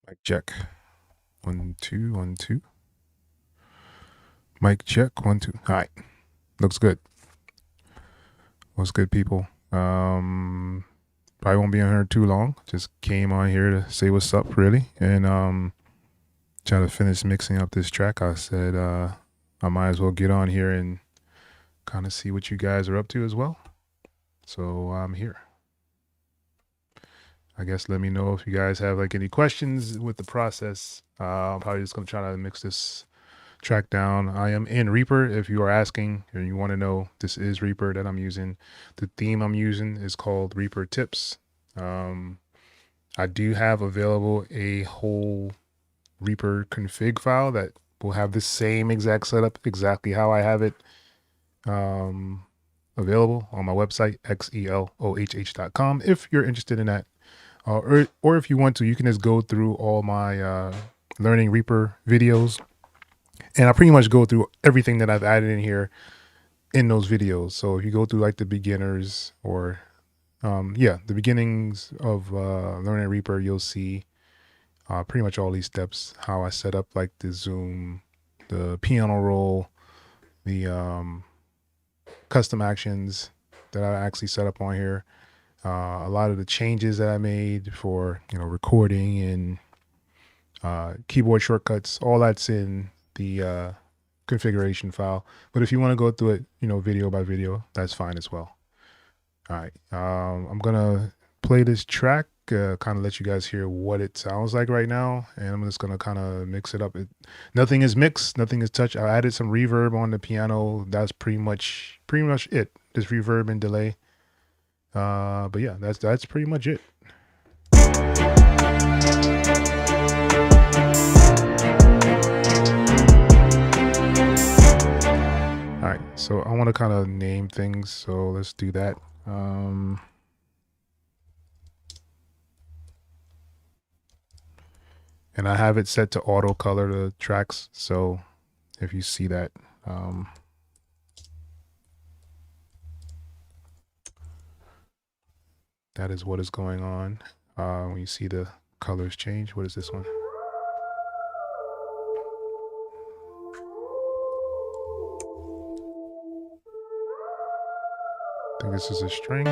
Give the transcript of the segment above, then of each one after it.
Mic check. 1 2 1 2. Mic check 1 2. All right, looks good. What's good, people? Probably won't be on here too long. Just came on here to say what's up, really, and try to finish mixing up this track. I said I might as well get on here and kind of see what you guys are up to as well. So I'm here. I guess let me know if you guys have like any questions with the process. I'm probably just gonna try to mix this track down. I am in Reaper. If you are asking and you want to know, this is Reaper that I'm using. The theme I'm using is called Reaper Tips. I do have available a whole Reaper config file that will have the same exact setup, exactly how I have it available on my website, xelohh.com. If you're interested in that, or if you want to, you can just go through all my learning Reaper videos, and I pretty much go through everything that I've added in here in those videos. So if you go through like the beginners or the beginnings of learning Reaper, you'll see pretty much all these steps, how I set up like the zoom, the piano roll, the custom actions that I actually set up on here. A lot of the changes that I made for, recording and keyboard shortcuts, all that's in the configuration file. But if you want to go through it, video by video, that's fine as well. All right. I'm going to play this track, kind of let you guys hear what it sounds like right now. And I'm just going to kind of mix it up. Nothing is mixed. Nothing is touched. I added some reverb on the piano. That's pretty much it. Just reverb and delay. But yeah, that's pretty much it. All right, so I want to kind of name things, so let's do that. And I have it set to auto color the tracks, so if you see that, that is what is going on. When you see the colors change, what is this one? I think this is a string.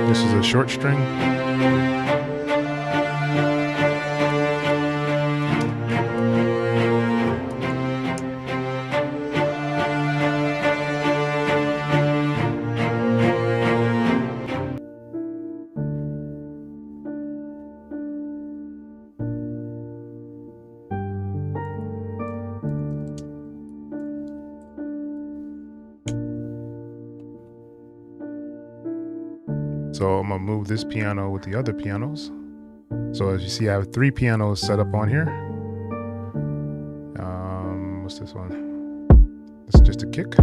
This is a short string. So I'm gonna move this piano with the other pianos. So as you see, I have 3 pianos set up on here. What's this one? This is just a kick.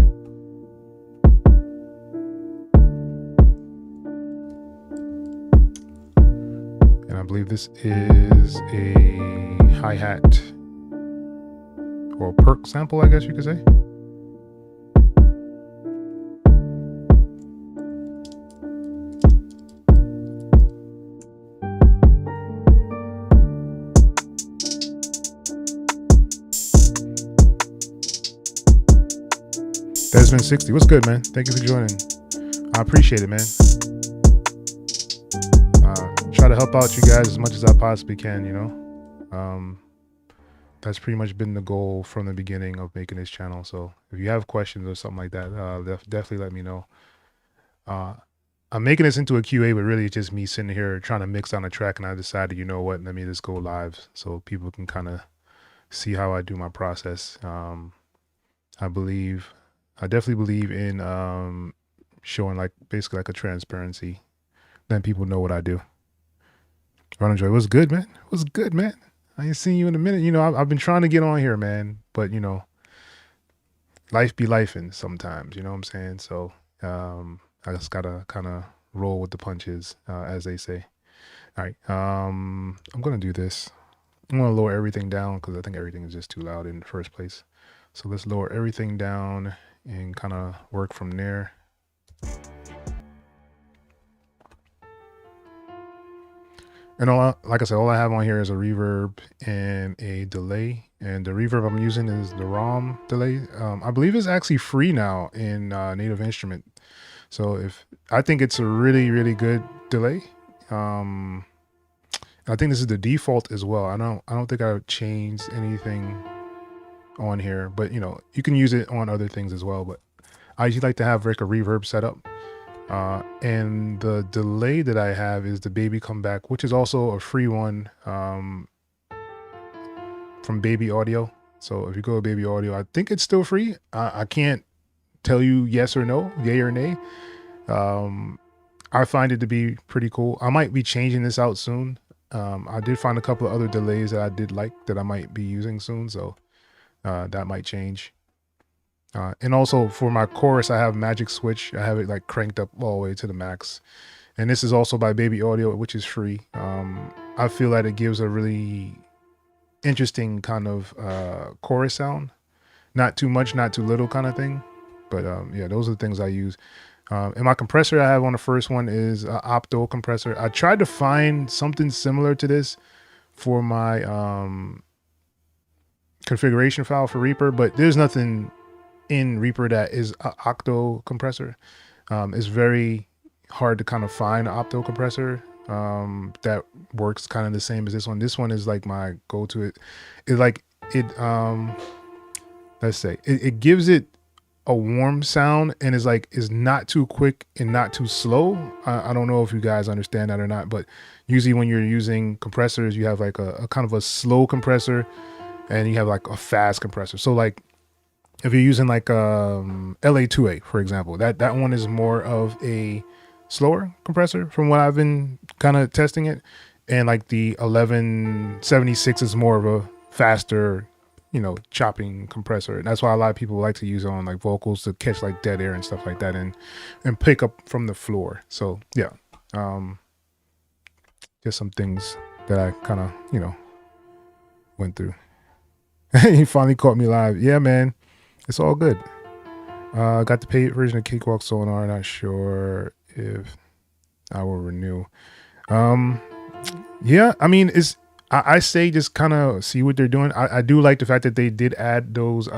And I believe this is a hi-hat or perk sample, I guess you could say. Desmond 60, what's good, man? Thank you for joining. I appreciate it, man. Try to help out you guys as much as I possibly can, That's pretty much been the goal from the beginning of making this channel. So if you have questions or something like that, definitely let me know. I'm making this into a QA, but really it's just me sitting here trying to mix on a track, and I decided, you know what, let me just go live so people can kind of see how I do my process. I definitely believe in showing like basically like a transparency. Then people know what I do. Ron Joy, what's good, man? What's good, man? I ain't seen you in a minute. I've been trying to get on here, man, but life be lifing sometimes. You know what I'm saying? So I just gotta kind of roll with the punches, as they say. All right, I'm gonna do this. I'm gonna lower everything down because I think everything is just too loud in the first place. So let's lower everything down and kind of work from there. And like I said, all I have on here is a reverb and a delay. And the reverb I'm using is the ROM delay. I believe it's actually free now in Native Instrument. So I think it's a really, really good delay. I think this is the default as well. I don't think I've changed anything on here, but you know, you can use it on other things as well. But I usually like to have like a reverb setup. And the delay that I have is the Baby Comeback, which is also a free one from Baby Audio. So if you go to Baby Audio, I think it's still free. I can't tell you yes or no, yay or nay. I find it to be pretty cool. I might be changing this out soon. I did find a couple of other delays that I did like that I might be using soon. So that might change. And also for my chorus, I have Magic Switch. I have it like cranked up all the way to the max. And this is also by Baby Audio, which is free. I feel that it gives a really interesting kind of chorus sound. Not too much, not too little kind of thing. But yeah, those are the things I use. And my compressor I have on the first one is an opto compressor. I tried to find something similar to this for my configuration file for Reaper, but there's nothing in Reaper that is an octo compressor. It's very hard to kind of find an opto compressor that works kind of the same as this one. This one is like my go-to. Let's say it gives it a warm sound and is not too quick and not too slow. I don't know if you guys understand that or not, but usually when you're using compressors, you have like a kind of a slow compressor and you have like a fast compressor. So like if you're using like LA2A, for example, that one is more of a slower compressor from what I've been kind of testing it. And like the 1176 is more of a faster, you know, chopping compressor. And that's why a lot of people like to use it on like vocals to catch like dead air and stuff like that and pick up from the floor. So yeah, just some things that I kind of, you know, went through. He finally caught me live. Yeah, man. It's all good. Got the paid version of Cakewalk Sonar. Not sure if I will renew. Yeah, I mean, I say just kind of see what they're doing. I do like the fact that they did add those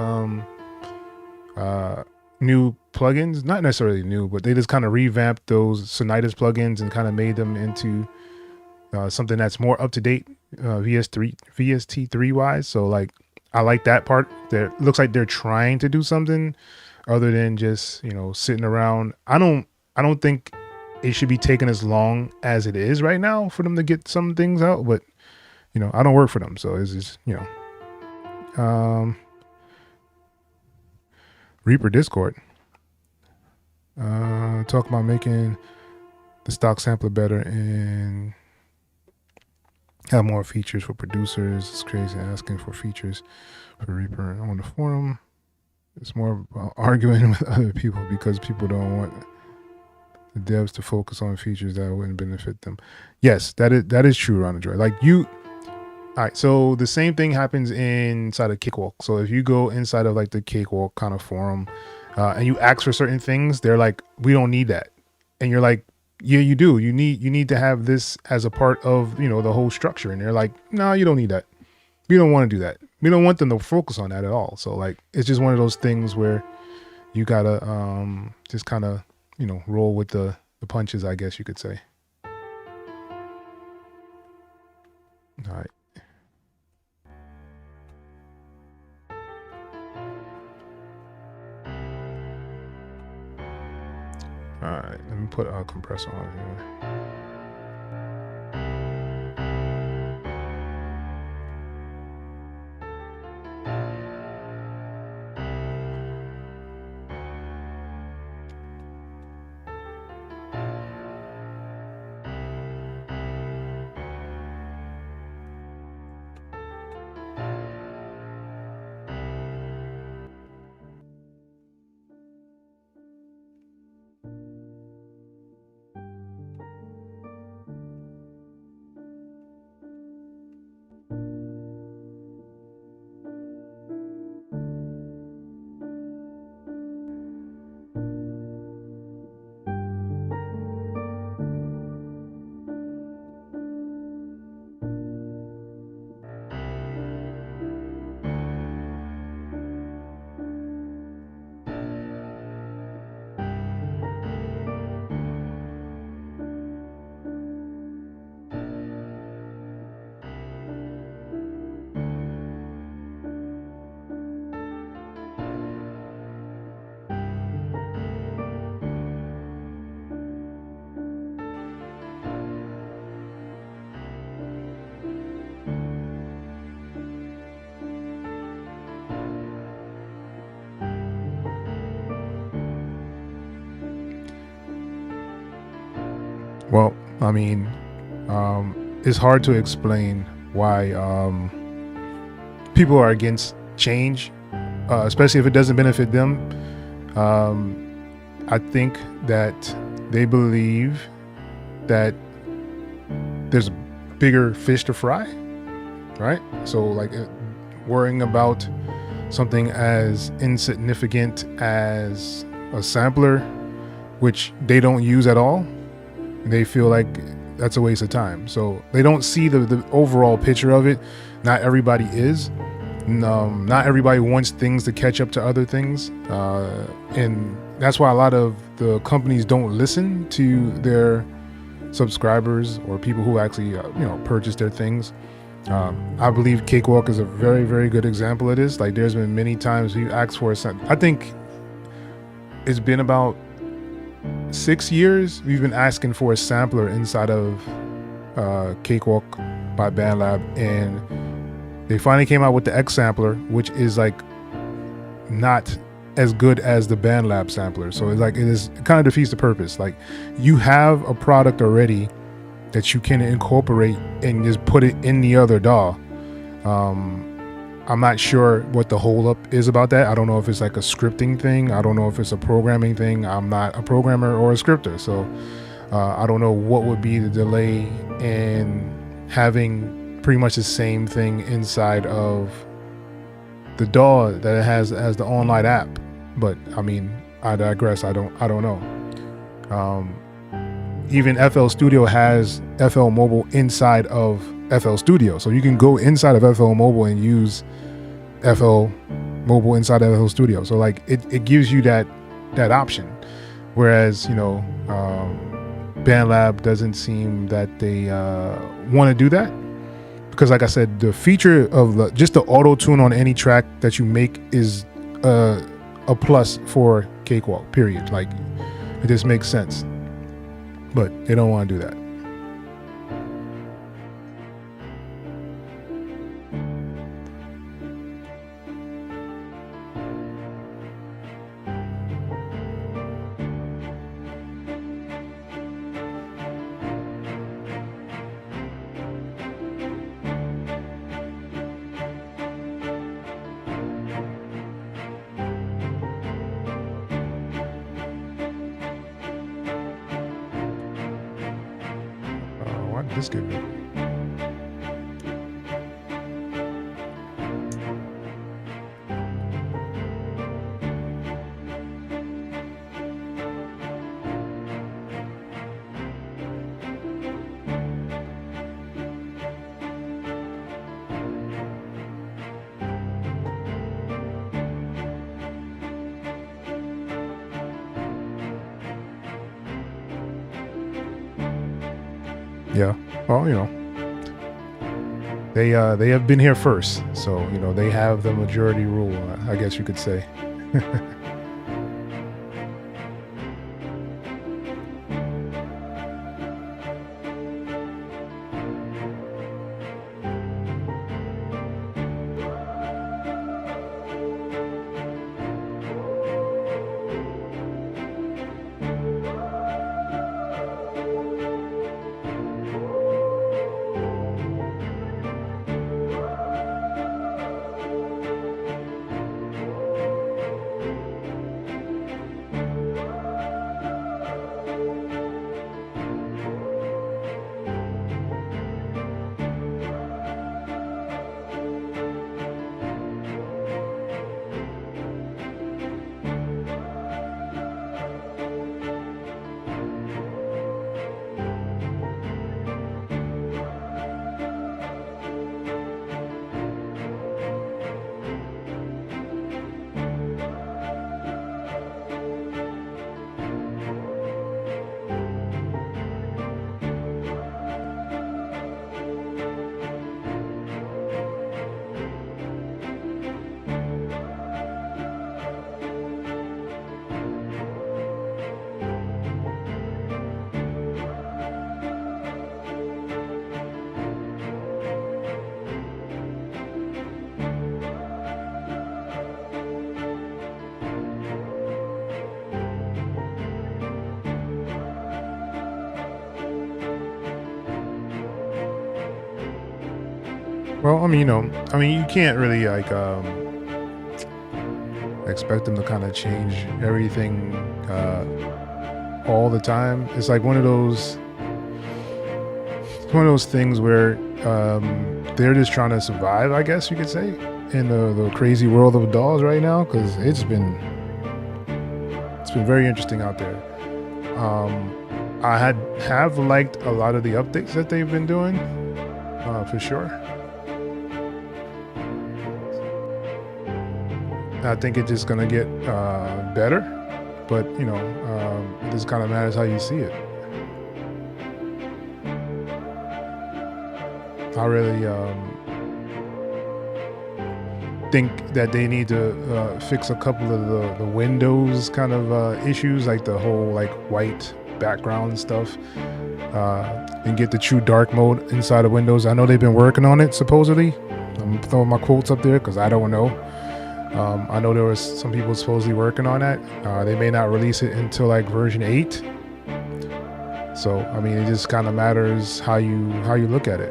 new plugins. Not necessarily new, but they just kind of revamped those Sonitis plugins and kind of made them into something that's more up to date VST3 wise. So like, I like that part. That looks like they're trying to do something other than just, you know, sitting around. I don't think it should be taking as long as it is right now for them to get some things out, but you know, I don't work for them, so it's just, you know. Reaper Discord. Talk about making the stock sampler better and have more features for producers. It's crazy asking for features for Reaper on the forum. It's more about arguing with other people because people don't want the devs to focus on features that wouldn't benefit them. Yes, that is true, Ron Joy. Like you, all right. So the same thing happens inside of Cakewalk. So if you go inside of like the Cakewalk kind of forum, and you ask for certain things, they're like, we don't need that, and you're like, yeah, you do. You need to have this as a part of, you know, the whole structure. And they're like, no, you don't need that. We don't want to do that. We don't want them to focus on that at all. So like, it's just one of those things where you gotta just kind of, you know, roll with the punches, I guess you could say. All right. All right, let me put a compressor on here. Well, I mean, it's hard to explain why people are against change, especially if it doesn't benefit them. I think that they believe that there's bigger fish to fry, right? So like worrying about something as insignificant as a sampler, which they don't use at all, they feel like that's a waste of time. So they don't see the overall picture of it. Not everybody is. Not everybody wants things to catch up to other things. And that's why a lot of the companies don't listen to their subscribers or people who actually, purchase their things. I believe Cakewalk is a very, very good example of this. Like there's been many times we asked for something. I think it's been about 6 years we've been asking for a sampler inside of Cakewalk by BandLab, and they finally came out with the X sampler, which is like not as good as the BandLab sampler. So it's like it kind of defeats the purpose. Like you have a product already that you can incorporate and just put it in the other DAW. I'm not sure what the holdup is about that. I don't know if it's like a scripting thing. I don't know if it's a programming thing. I'm not a programmer or a scripter, so I don't know what would be the delay in having pretty much the same thing inside of the DAW that it has as the online app. But I mean, I digress. I don't know. Even FL Studio has FL Mobile inside of FL Studio, so you can go inside of FL Mobile and use FL Mobile inside of FL Studio. So like it gives you that option, whereas BandLab doesn't seem that they want to do that, because like I said, the feature of just the auto tune on any track that you make is a plus for Cakewalk, period. Like it just makes sense, but they don't want to do that. Why did this get me? Yeah, well, they have been here first, so they have the majority rule, I guess you could say. Well, I mean, you can't really like expect them to kind of change everything all the time. It's like one of those things where they're just trying to survive, I guess you could say, in the crazy world of dolls right now, because it's been very interesting out there. I have liked a lot of the updates that they've been doing, for sure. I think it's just gonna get better, but it just kind of matters how you see it. I really think that they need to fix a couple of the Windows kind of issues, like the whole like white background stuff, and get the true dark mode inside of Windows. I know they've been working on it, supposedly. I'm throwing my quotes up there because I don't know. I know there was some people supposedly working on that. They may not release it until like version 8. So I mean, it just kind of matters how you look at it,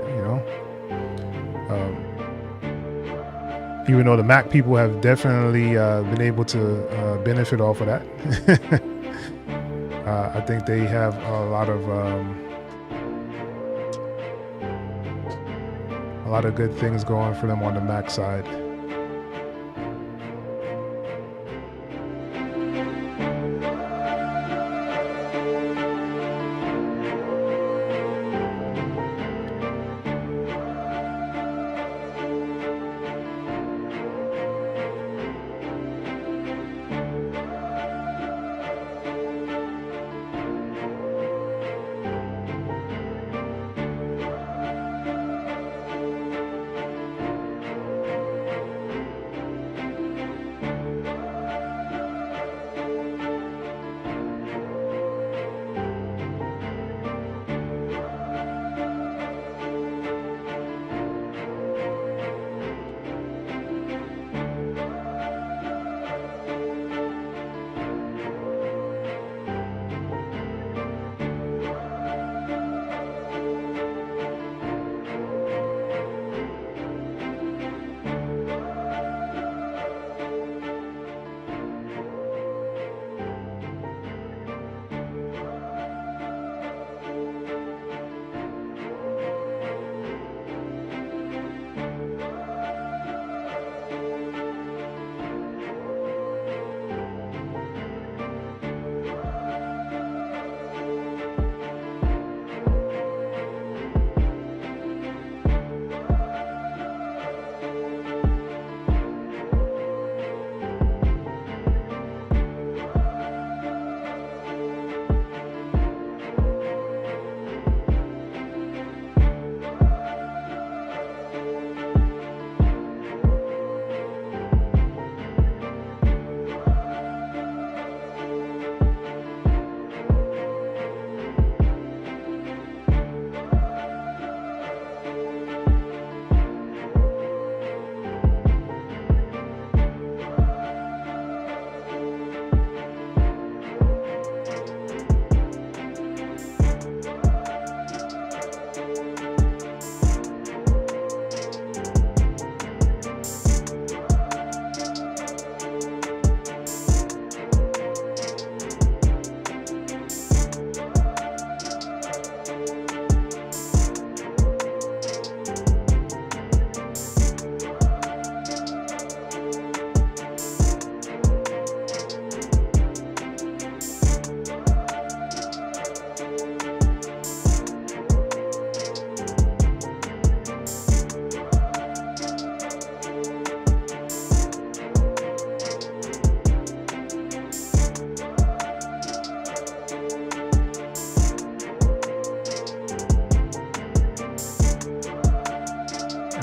even though the Mac people have definitely been able to benefit off of that. I think they have a lot of good things going for them on the Mac side.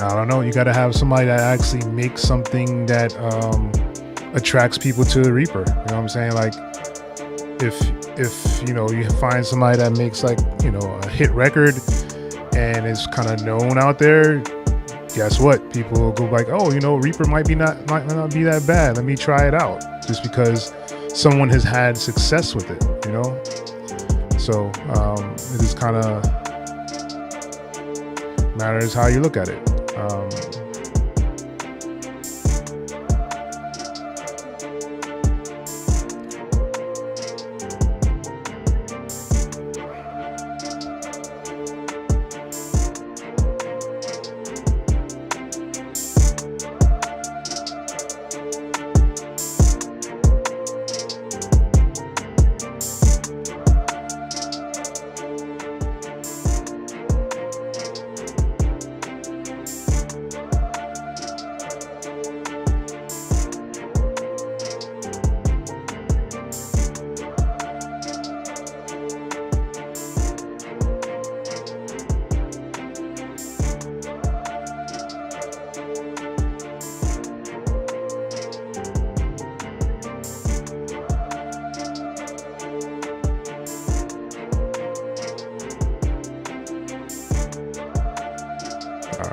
I don't know. You got to have somebody that actually makes something that attracts people to the Reaper. You know what I'm saying? Like, if you find somebody that makes like a hit record and is kind of known out there, guess what? People will go like, oh, Reaper might not be that bad. Let me try it out, just because someone has had success with it. So it just kind of matters how you look at it. All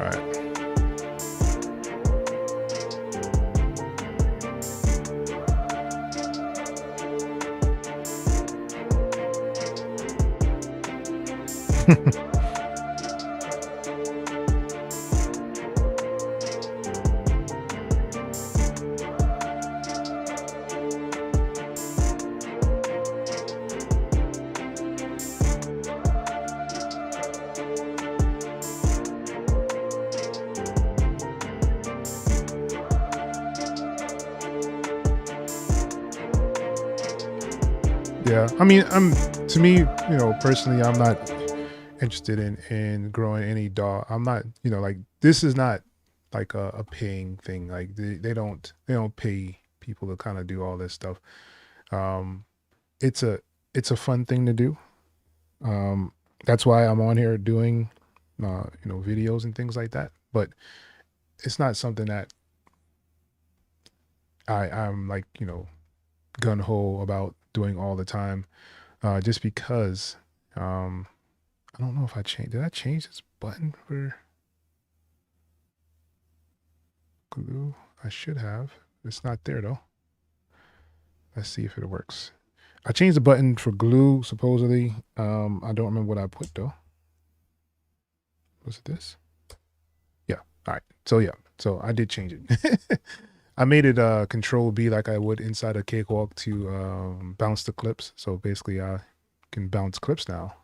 right. Yeah, I mean, to me, you know, personally, I'm not interested in growing any DAW. I'm not, you know, like this is not like a paying thing. Like they don't pay people to kind of do all this stuff. It's a fun thing to do. That's why I'm on here doing you know, videos and things like that. But it's not something that I'm like, you know, gun ho about doing all the time. Just because I don't know if did I change this button for glue? I should have. It's not there though. Let's see if it works. I changed the button for glue supposedly. I don't remember what I put though. Was it this? Yeah. All right. So yeah. So I did change it. I made it Control B like I would inside a cakewalk to bounce the clips. So basically I can bounce clips now.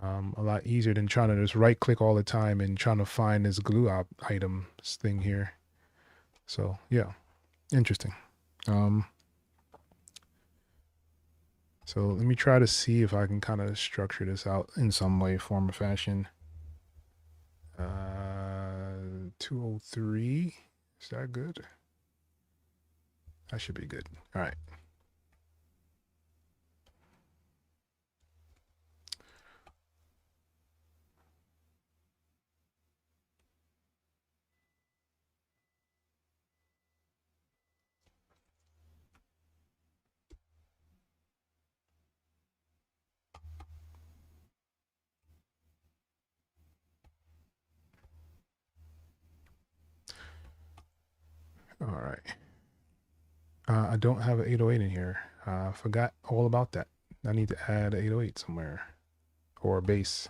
A lot easier than trying to just right click all the time and trying to find this glue items thing here. So yeah, interesting. So let me try to see if I can kind of structure this out in some way, form, or fashion. 203, is that good? That should be good. All right. All right. I don't have an 808 in here. I forgot all about that. I need to add 808 somewhere or a bass.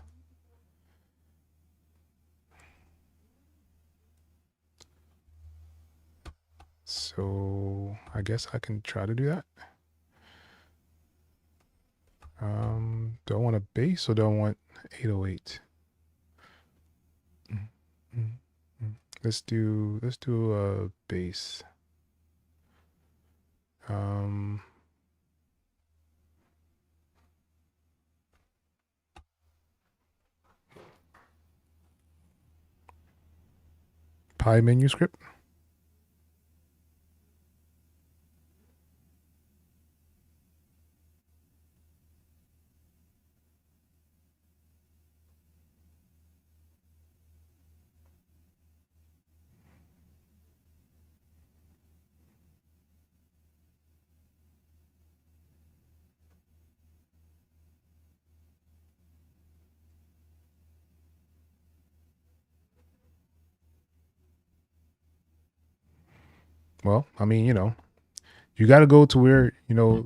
So I guess I can try to do that. Do I want a bass or do I want 808? Let's do a bass. Pi manuscript. Well, I mean, you know, you got to go to where, you know,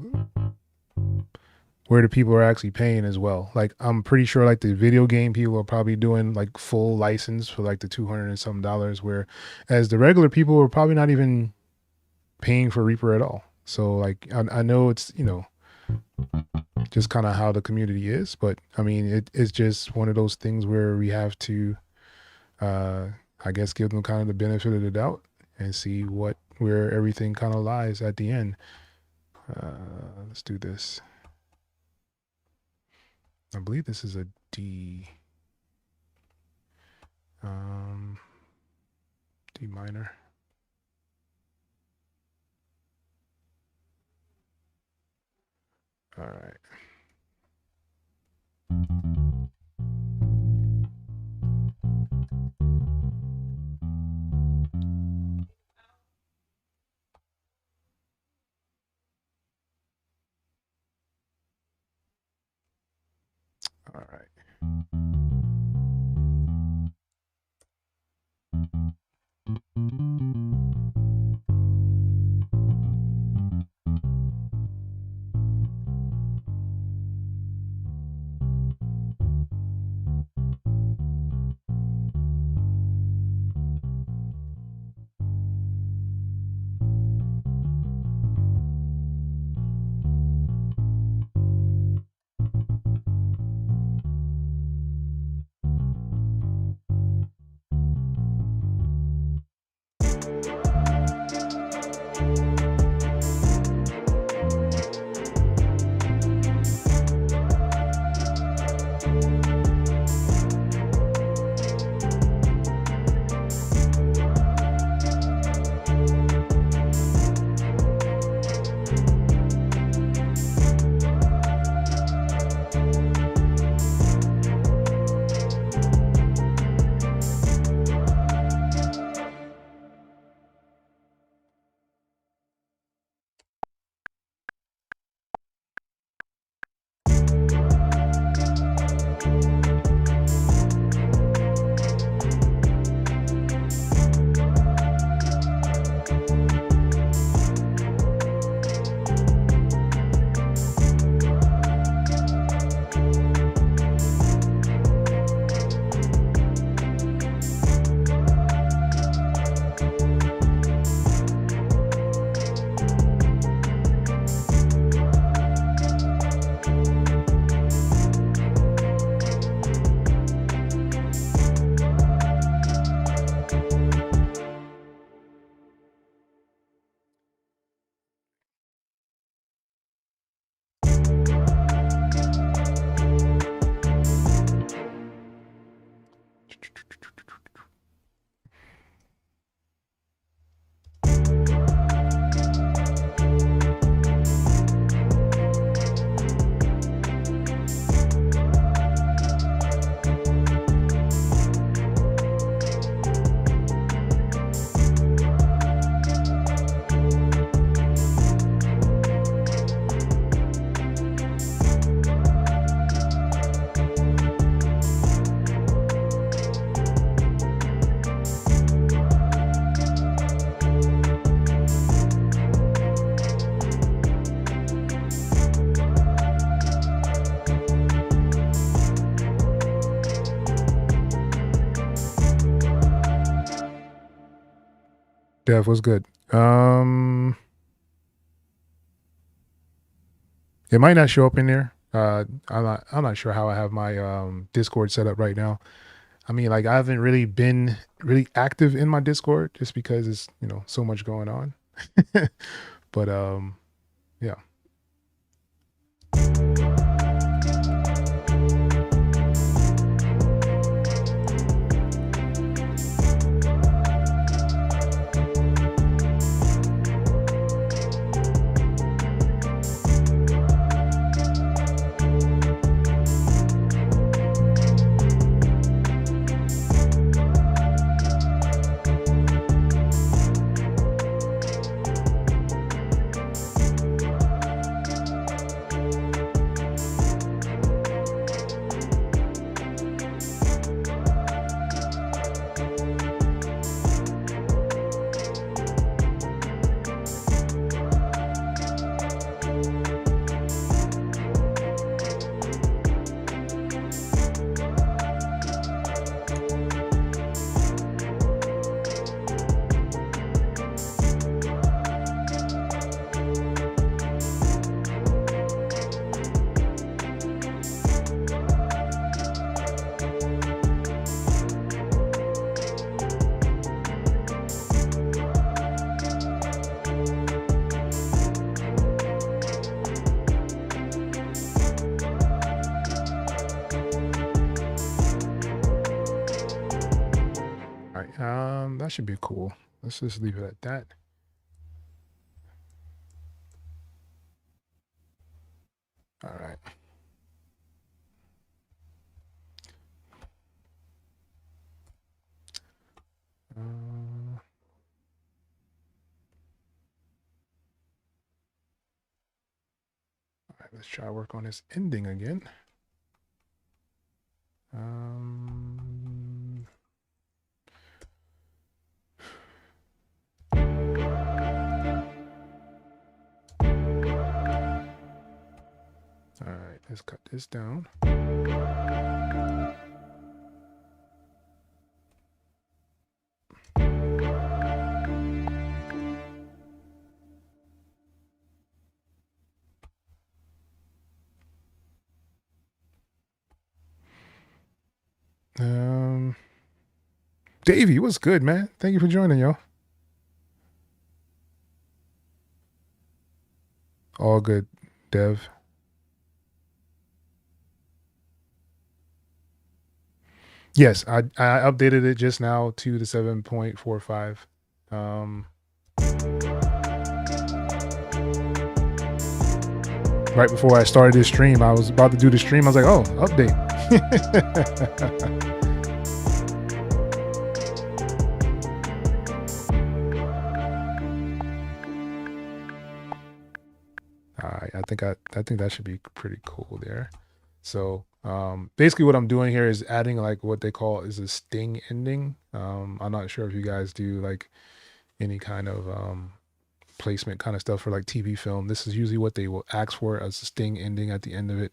where the people are actually paying as well. Like I'm pretty sure like the video game people are probably doing like full license for like the $200 and some, where as the regular people are probably not even paying for Reaper at all. So like I know it's, you know, just kind of how the community is, but I mean it's just one of those things where we have to I guess give them kind of the benefit of the doubt and see where everything kind of lies at the end. Let's do this. I believe this is a D. D minor. All right. All right. Dev, what's good? It might not show up in there. I'm not sure how I have my Discord set up right now. I mean, like I haven't really been really active in my Discord just because it's, you know, so much going on. But yeah. that should be cool. Let's just leave it at that. All right. All right, let's try to work on this ending again. All right, let's cut this down. Davey, what's good, man? Thank you for joining, yo. All good, Dev. Yes, I updated it just now to the 7.45. Right before I started this stream, I was about to do the stream. I was like, oh, update. All right, I think that should be pretty cool there. So basically what I'm doing here is adding like what they call is a sting ending. I'm not sure if you guys do like any kind of placement kind of stuff for like TV film. This is usually what they will ask for as a sting ending at the end of it,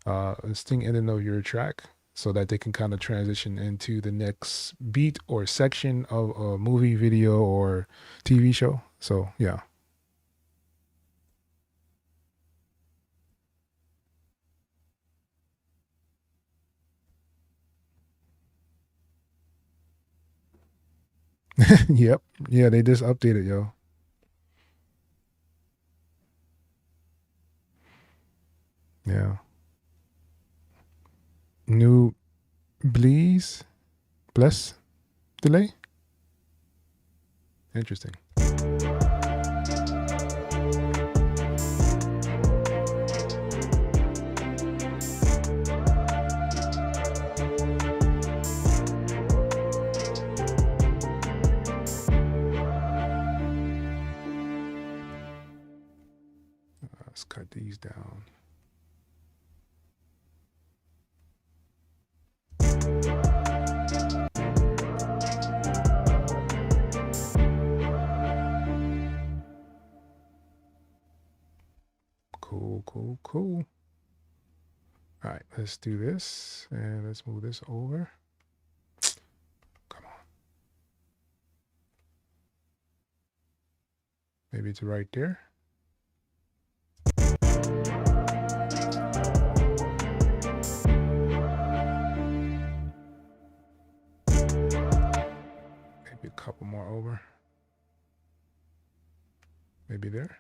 a sting ending of your track, so that they can kind of transition into the next beat or section of a movie, video, or TV show. So yeah. Yep. Yeah, they just updated, yo. Yeah. New bless delay. Interesting. Let's cut these down. Cool. All right, let's do this and let's move this over. Come on. Maybe it's right there. Maybe a couple more over. Maybe there.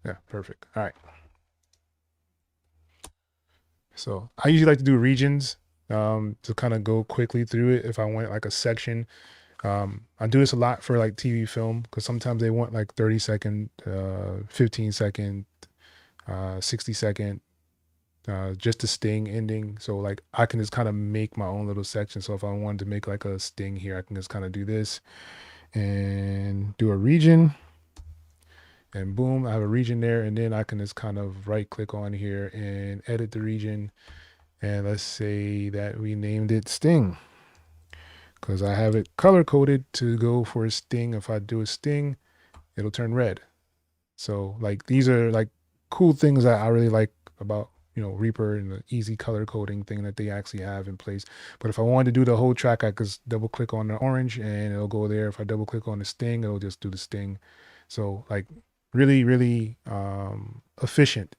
Yeah, perfect. All right. So I usually like to do regions to kind of go quickly through it if I want like a section. I do this a lot for like TV film because sometimes they want like 30-second, 15-second, 60-second, just a sting ending. So like I can just kind of make my own little section. So if I wanted to make like a sting here, I can just kind of do this and do a region. And boom, I have a region there, and then I can just kind of right click on here and edit the region. And let's say that we named it sting because I have it color coded to go for a sting. If I do a sting, it'll turn red. So like these are like cool things that I really like about, you know, Reaper and the easy color coding thing that they actually have in place. But if I wanted to do the whole track, I could double click on the orange and it'll go there. If I double click on the sting, it'll just do the sting. So like really efficient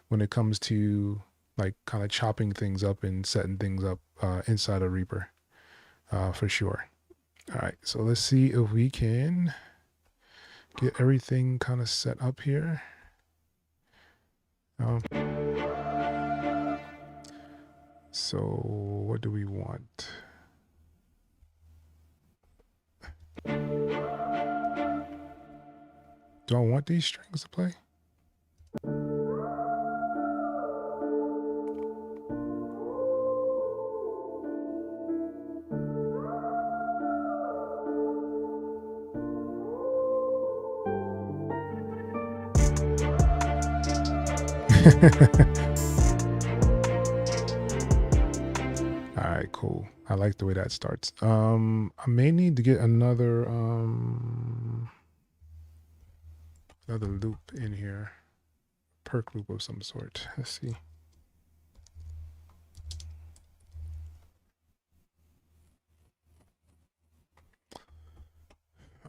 when it comes to like kind of chopping things up and setting things up inside of Reaper for sure. All right, so let's see if we can get everything kind of set up here. So what do we want? Do I want these strings to play? All right, cool. I like the way that starts. I may need to get another loop in here, perk loop of some sort. Let's see.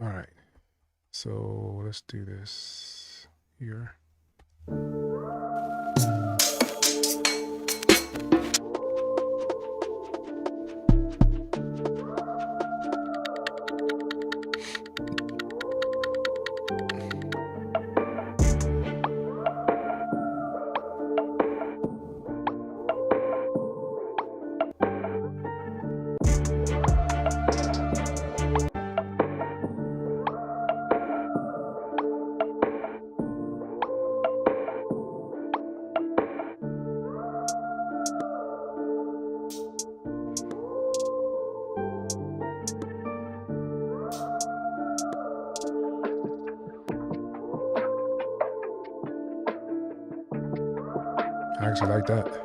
All right, so let's do this here. I actually like that.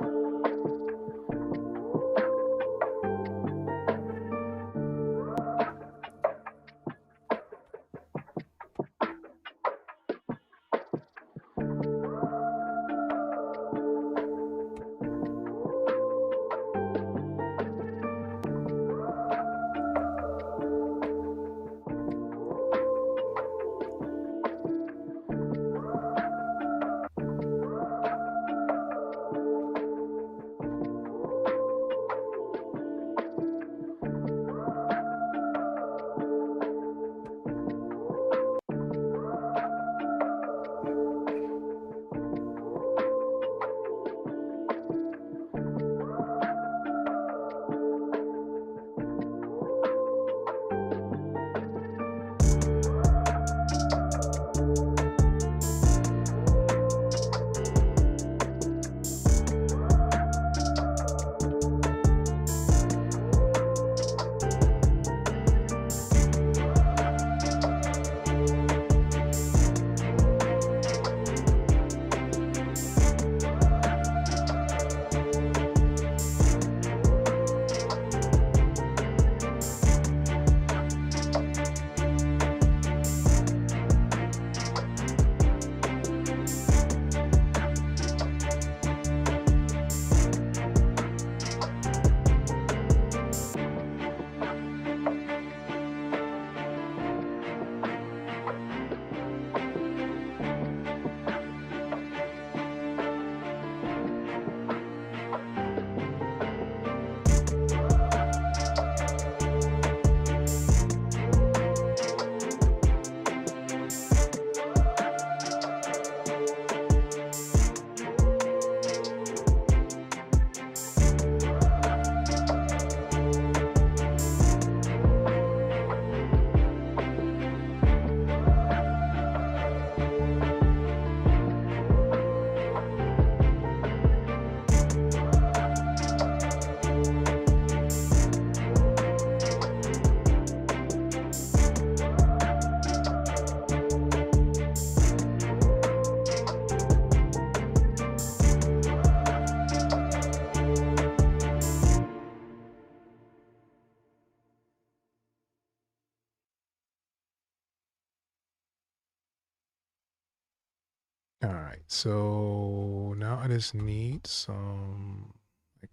All right, so now I just need some like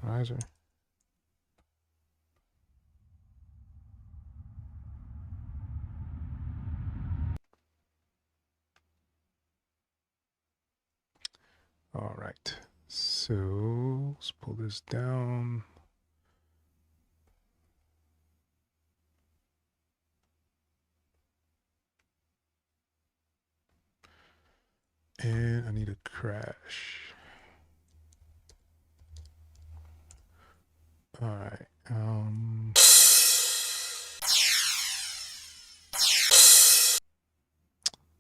riser. All right, so let's pull this down. And I need a crash. All right.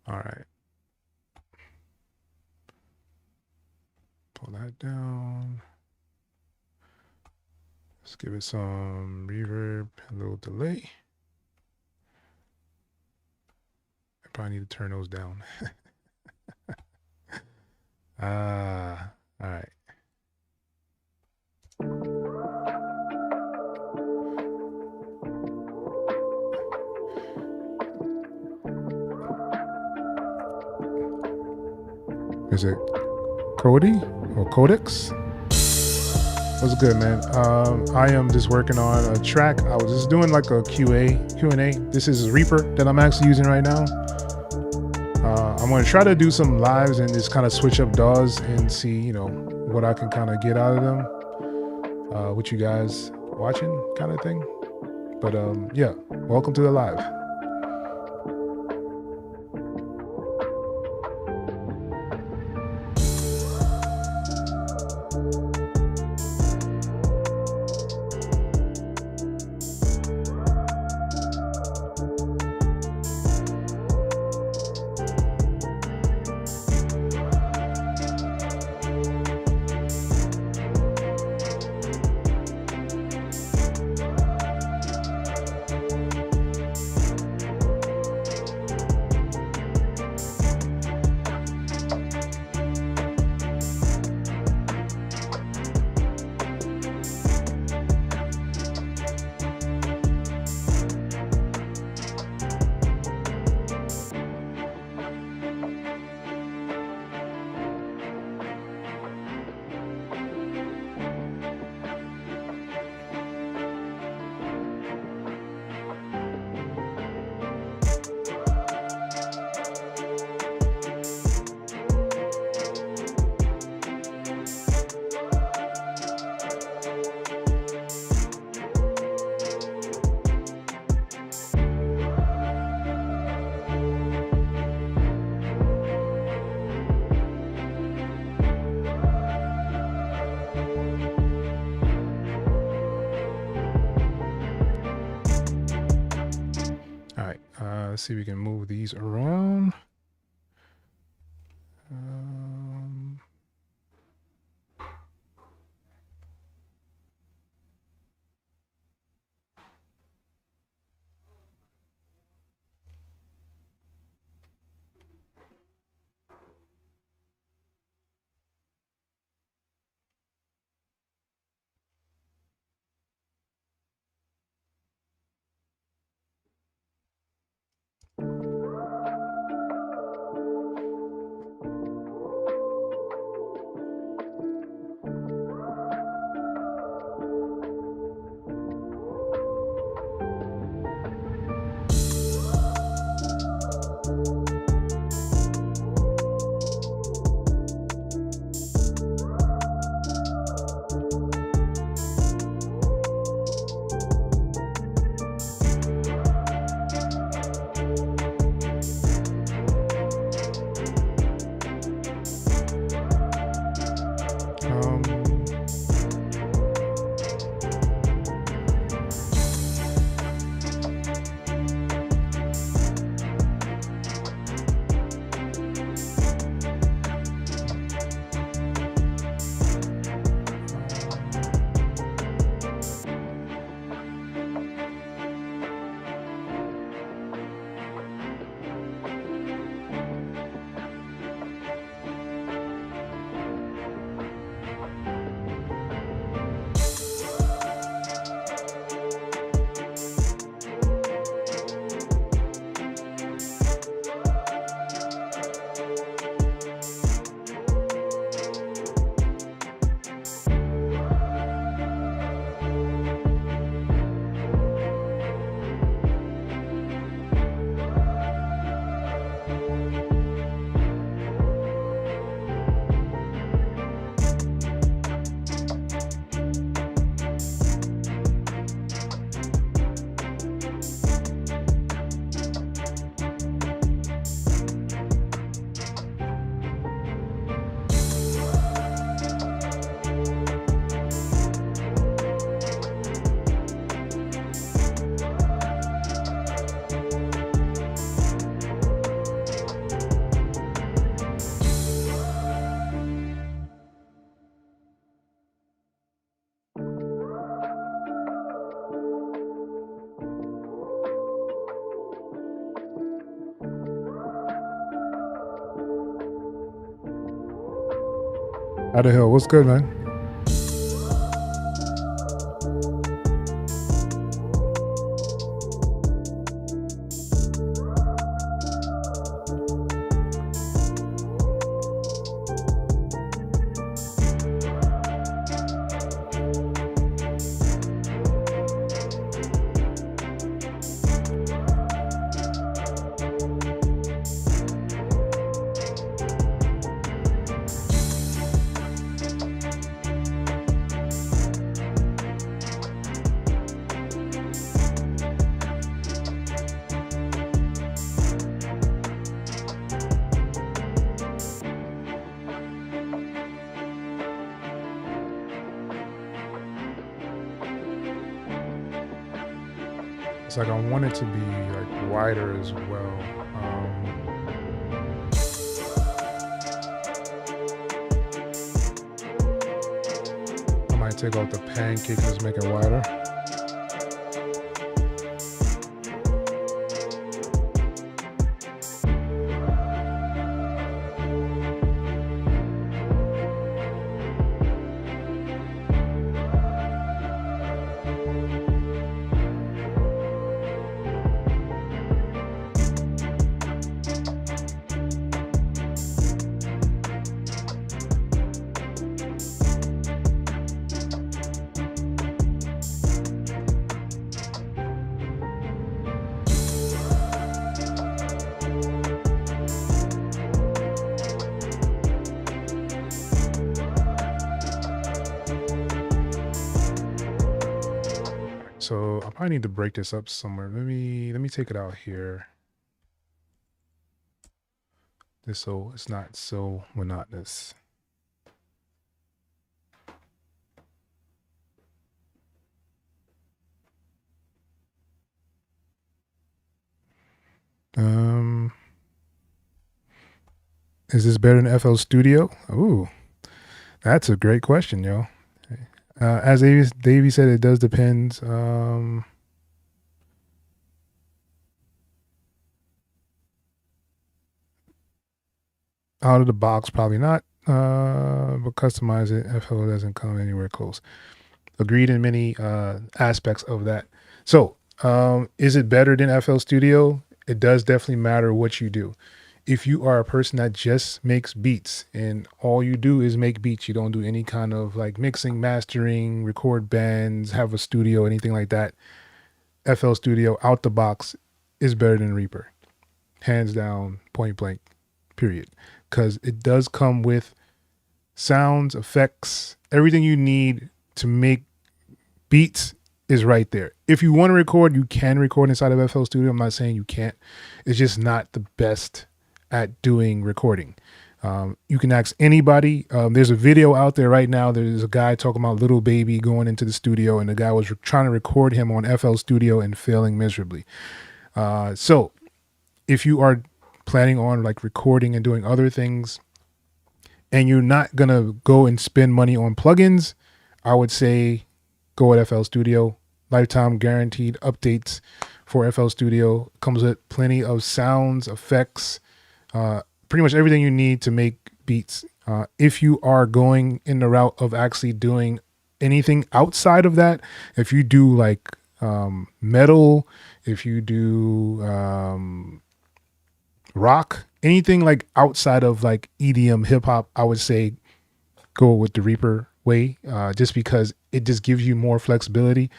All right. Pull that down. Let's give it some reverb, a little delay. I probably need to turn those down. All right. Is it Cody or Codex? What's good, man? I am just working on a track. I was just doing like a Q&A. This is Reaper that I'm actually using right now. I'm going to try to do some lives and just kind of switch up DAWs and see, you know, what I can kind of get out of them with you guys watching kind of thing. But yeah, welcome to the live. All right, let's see if we can move these around. How the hell? What's good, man? It's like I want it to be like wider as well. I might take out the pancake and just make it wider. So I probably need to break this up somewhere. Let me take it out here. This so it's not so monotonous. Is this better than FL Studio? Ooh, that's a great question, yo. As Davey said, it does depend. Out of the box, probably not. But customize it. FL doesn't come anywhere close. Agreed in many aspects of that. So, is it better than FL Studio? It does definitely matter what you do. If you are a person that just makes beats and all you do is make beats, you don't do any kind of like mixing, mastering, record bands, have a studio, anything like that, FL Studio out the box is better than Reaper. Hands down, point blank, period. Because it does come with sounds, effects, everything you need to make beats is right there. If you want to record, you can record inside of FL Studio. I'm not saying you can't. It's just not the best at doing recording. You can ask anybody. There's a video out there right now. There's a guy talking about Little Baby going into the studio, and the guy was trying to record him on FL Studio and failing miserably. So if you are planning on like recording and doing other things and you're not gonna go and spend money on plugins, I would say go at FL Studio. Lifetime guaranteed updates for FL Studio. Comes with plenty of sounds, effects, pretty much everything you need to make beats. If you are going in the route of actually doing anything outside of that, if you do like metal, if you do rock, anything like outside of like EDM, hip hop, I would say go with the Reaper way, just because it just gives you more flexibility,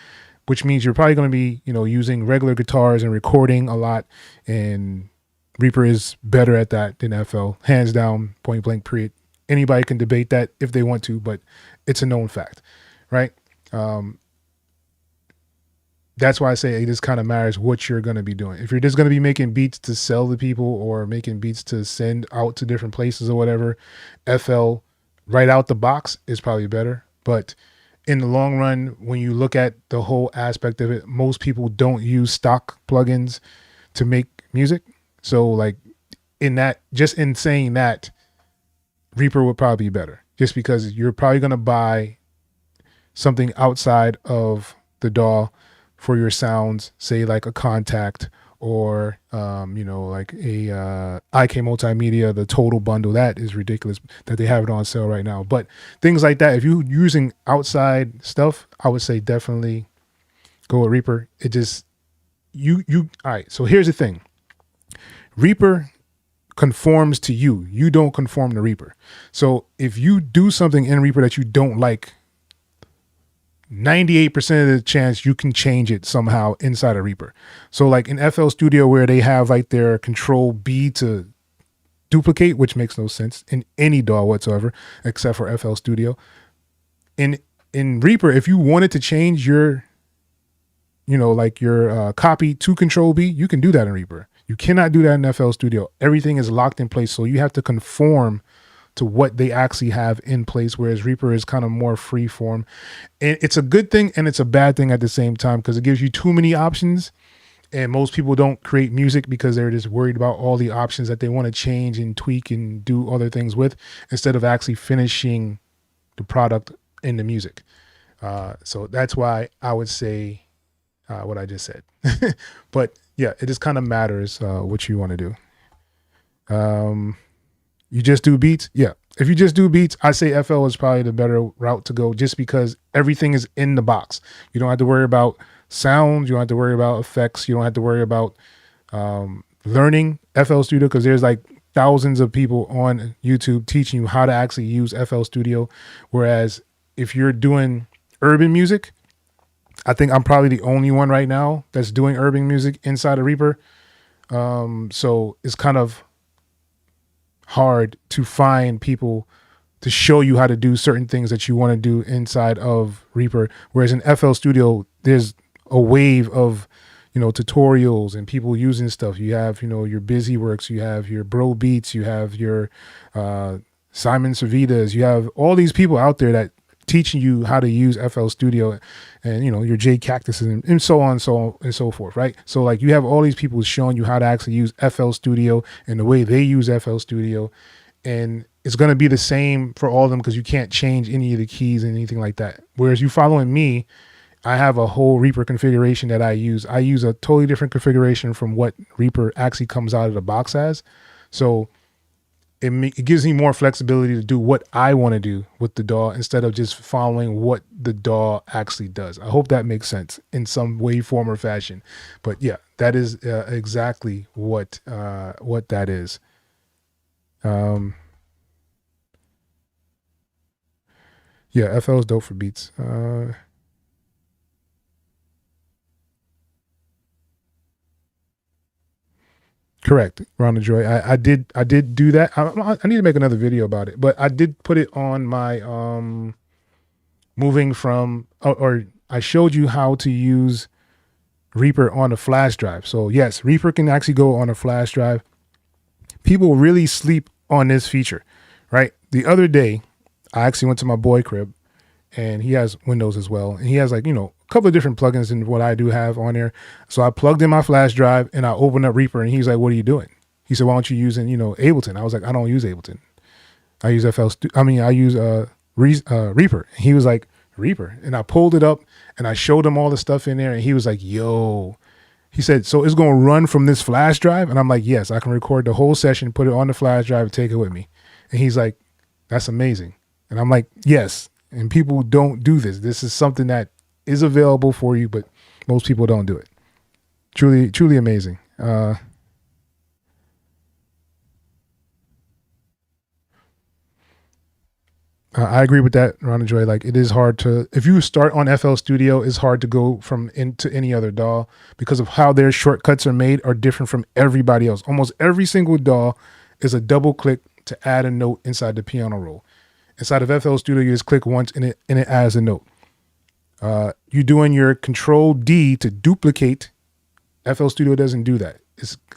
which means you're probably going to be, using regular guitars and recording a lot, and Reaper is better at that than FL, hands down, point blank, period. Anybody can debate that if they want to, but it's a known fact, right? That's why I say it just kind of matters what you're going to be doing. If you're just going to be making beats to sell to people or making beats to send out to different places or whatever, FL right out the box is probably better. But in the long run, when you look at the whole aspect of it, most people don't use stock plugins to make music. So like just in saying that, Reaper would probably be better, just because you're probably going to buy something outside of the DAW for your sounds, say like a Contact or like a IK Multimedia, the total bundle. That is ridiculous that they have it on sale right now. But things like that, if you're using outside stuff, I would say definitely go with Reaper. It just all right. So here's the thing: Reaper conforms to you. You don't conform to Reaper. So if you do something in Reaper that you don't like, 98% of the chance you can change it somehow inside of Reaper. So like in FL Studio, where they have like their control B to duplicate, which makes no sense in any DAW whatsoever, except for FL Studio. In Reaper, if you wanted to change your, like your copy to control B, you can do that in Reaper. You cannot do that in FL Studio. Everything is locked in place. So you have to conform to what they actually have in place, whereas Reaper is kind of more free form. And it's a good thing and it's a bad thing at the same time, because it gives you too many options. And most people don't create music because they're just worried about all the options that they want to change and tweak and do other things with, instead of actually finishing the product in the music. So that's why I would say what I just said. But yeah, it just kind of matters what you want to do. You just do beats? Yeah. If you just do beats, I say FL is probably the better route to go, just because everything is in the box. You don't have to worry about sounds. You don't have to worry about effects. You don't have to worry about learning FL Studio, because there's like thousands of people on YouTube teaching you how to actually use FL Studio. Whereas if you're doing urban music, I think I'm probably the only one right now that's doing urban music inside of Reaper. So it's kind of hard to find people to show you how to do certain things that you want to do inside of Reaper. Whereas in FL Studio, there's a wave of, tutorials and people using stuff. You have, your Busy Works, you have your Bro Beats, you have your Simon Savitas, you have all these people out there that teaching you how to use FL Studio, and your J Cactuses and so on, and so forth, right? So like you have all these people showing you how to actually use FL Studio and the way they use FL Studio, and it's going to be the same for all of them, because you can't change any of the keys and anything like that. Whereas you following me, I have a whole Reaper configuration that I use. I use a totally different configuration from what Reaper actually comes out of the box as. So it gives me more flexibility to do what I want to do with the DAW, instead of just following what the DAW actually does. I hope that makes sense in some way, form, or fashion. But yeah, that is exactly what that is. Yeah, FL is dope for beats. Correct, Ronda Joy. I did do that. I need to make another video about it, but I did put it on my moving from, or I showed you how to use Reaper on a flash drive. So yes, Reaper can actually go on a flash drive. People really sleep on this feature, right? The other day, I actually went to my boy crib, and he has Windows as well, and he has like, a couple of different plugins than what I do have on there. So I plugged in my flash drive and I opened up Reaper, and he's like, "What are you doing?" He said, "Why aren't you using, Ableton?" I was like, "I don't use Ableton. I use I use Reaper." And he was like, "Reaper?" And I pulled it up and I showed him all the stuff in there, and he was like, "Yo," he said, "So it's going to run from this flash drive?" And I'm like, "Yes, I can record the whole session, put it on the flash drive, and take it with me." And he's like, "That's amazing." And I'm like, "Yes." And people don't do this. This is something that is available for you, but most people don't do it. Truly, truly amazing. I agree with that, Ron Joy. Like, it is hard to, if you start on FL Studio, it's hard to go from into any other DAW, because of how their shortcuts are made are different from everybody else. Almost every single DAW is a double click to add a note inside the piano roll. Inside of FL Studio, you just click once and it adds a note. You're doing your Control D to duplicate. FL Studio doesn't do that.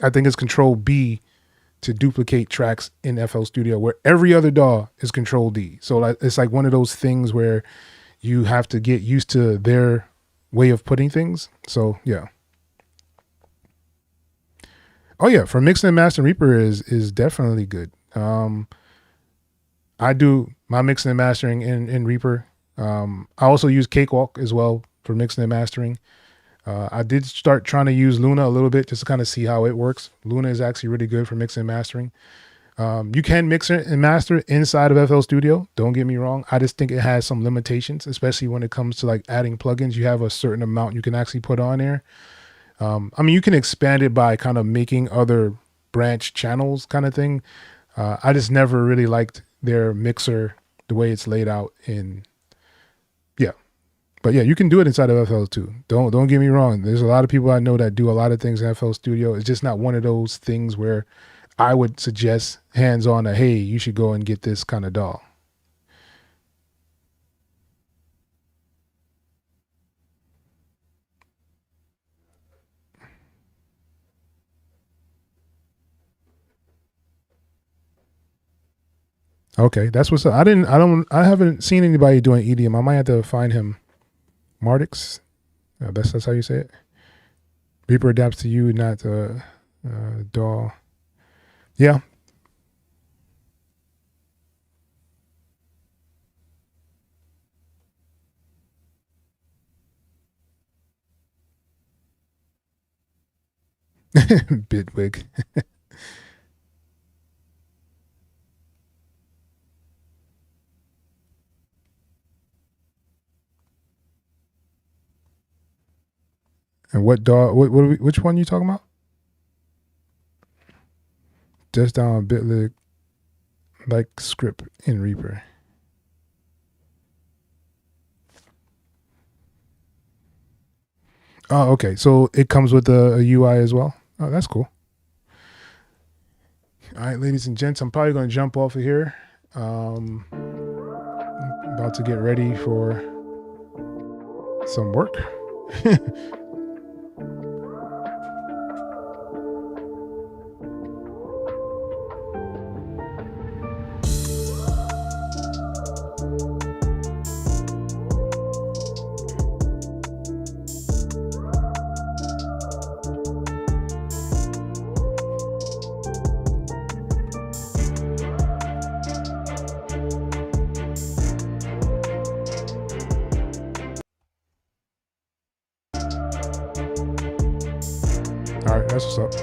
I think it's Control B to duplicate tracks in FL Studio, where every other DAW is Control D. So it's like one of those things where you have to get used to their way of putting things. So yeah. Oh yeah, for mixing and mastering, Reaper is definitely good. I do my mixing and mastering in Reaper. I also use Cakewalk as well for mixing and mastering. I did start trying to use Luna a little bit just to kind of see how it works. Luna is actually really good for mixing and mastering. You can mix it and master inside of FL Studio. Don't get me wrong. I just think it has some limitations, especially when it comes to like adding plugins. You have a certain amount you can actually put on there. I mean, you can expand it by kind of making other branch channels kind of thing. I just never really liked their mixer, the way it's laid out in, yeah. But yeah, you can do it inside of FL too. Don't get me wrong. There's a lot of people I know that do a lot of things in FL Studio. It's just not one of those things where I would suggest hands-on that, hey, you should go and get this kind of DAW. Okay, that's what's up. I haven't seen anybody doing EDM. I might have to find him. Mardix, that's how you say it. Reaper adapts to you, not DAW. Yeah. Bitwig. And what DAW? Which one are you talking about? Just down Bitlig like script in Reaper. Oh, okay. So it comes with a UI as well. Oh, that's cool. All right, ladies and gents, I'm probably going to jump off of here. About to get ready for some work. All right, that's what's up.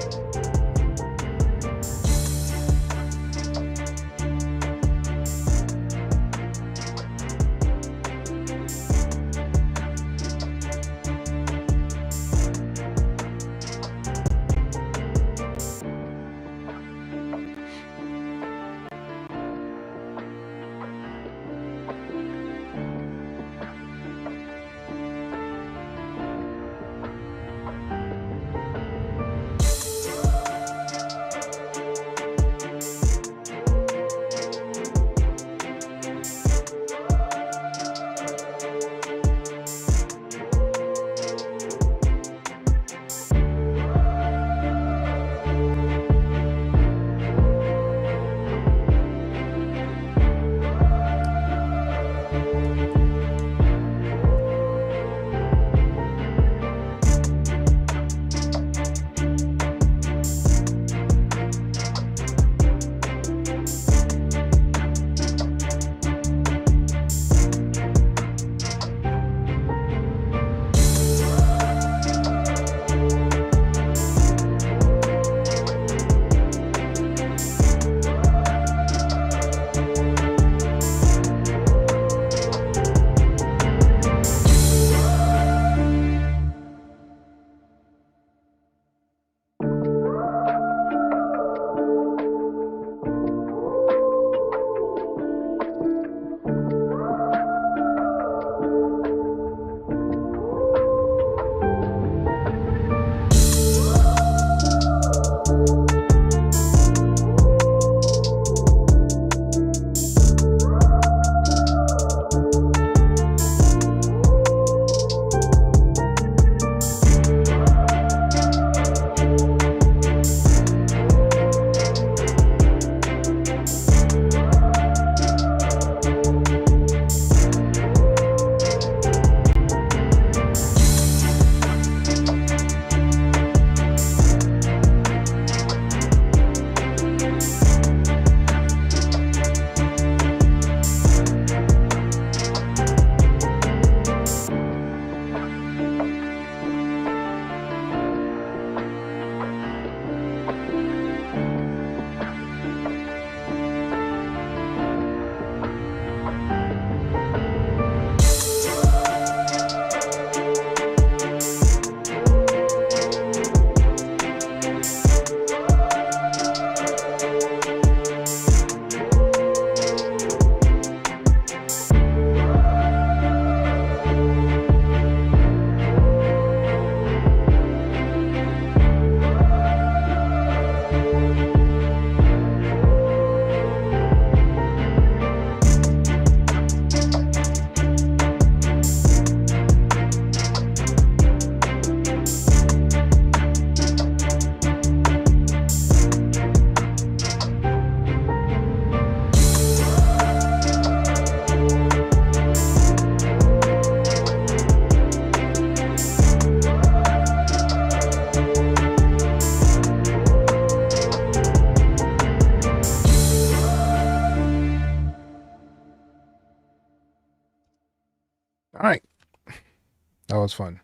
always fun.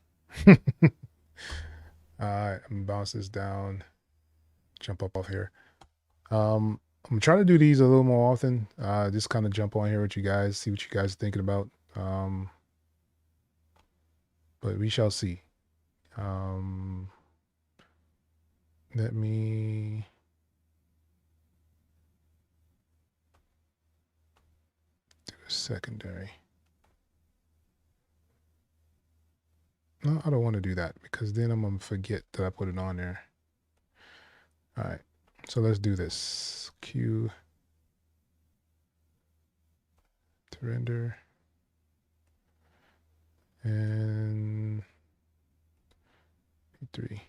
All right, I'm gonna bounce this down, jump up off here. I'm gonna try to do these a little more often. Just kind of jump on here with you guys, see what you guys are thinking about. But we shall see. Let me do a secondary. No, I don't want to do that because then I'm going to forget that I put it on there. All right, so let's do this. Q to render. And P3.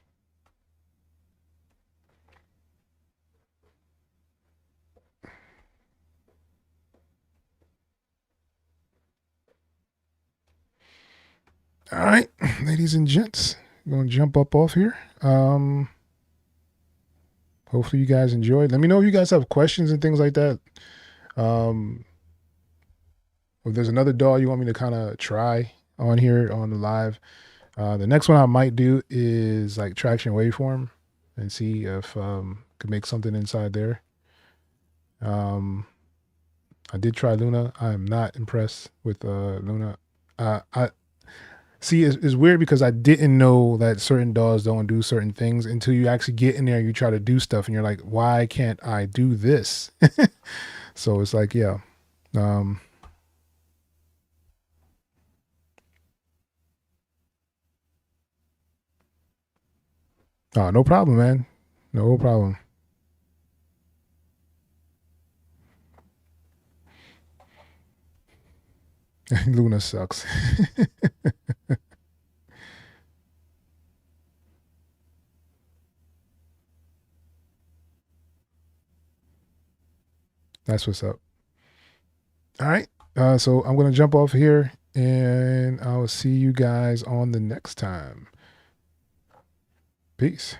All right, ladies and gents, I'm going to jump up off here. Hopefully you guys enjoyed. Let me know if you guys have questions and things like that. If there's another DAW you want me to kind of try on here on the live, the next one I might do is like traction waveform and see if could make something inside there. I did try Luna. I am not impressed with Luna. I see it's weird because I didn't know that certain DAWs don't do certain things until you actually get in there and you try to do stuff and you're like, why can't I do this? So it's like, yeah. Oh, no problem, man. No problem. Luna sucks. That's what's up. All right. So I'm going to jump off here and I'll see you guys on the next time. Peace.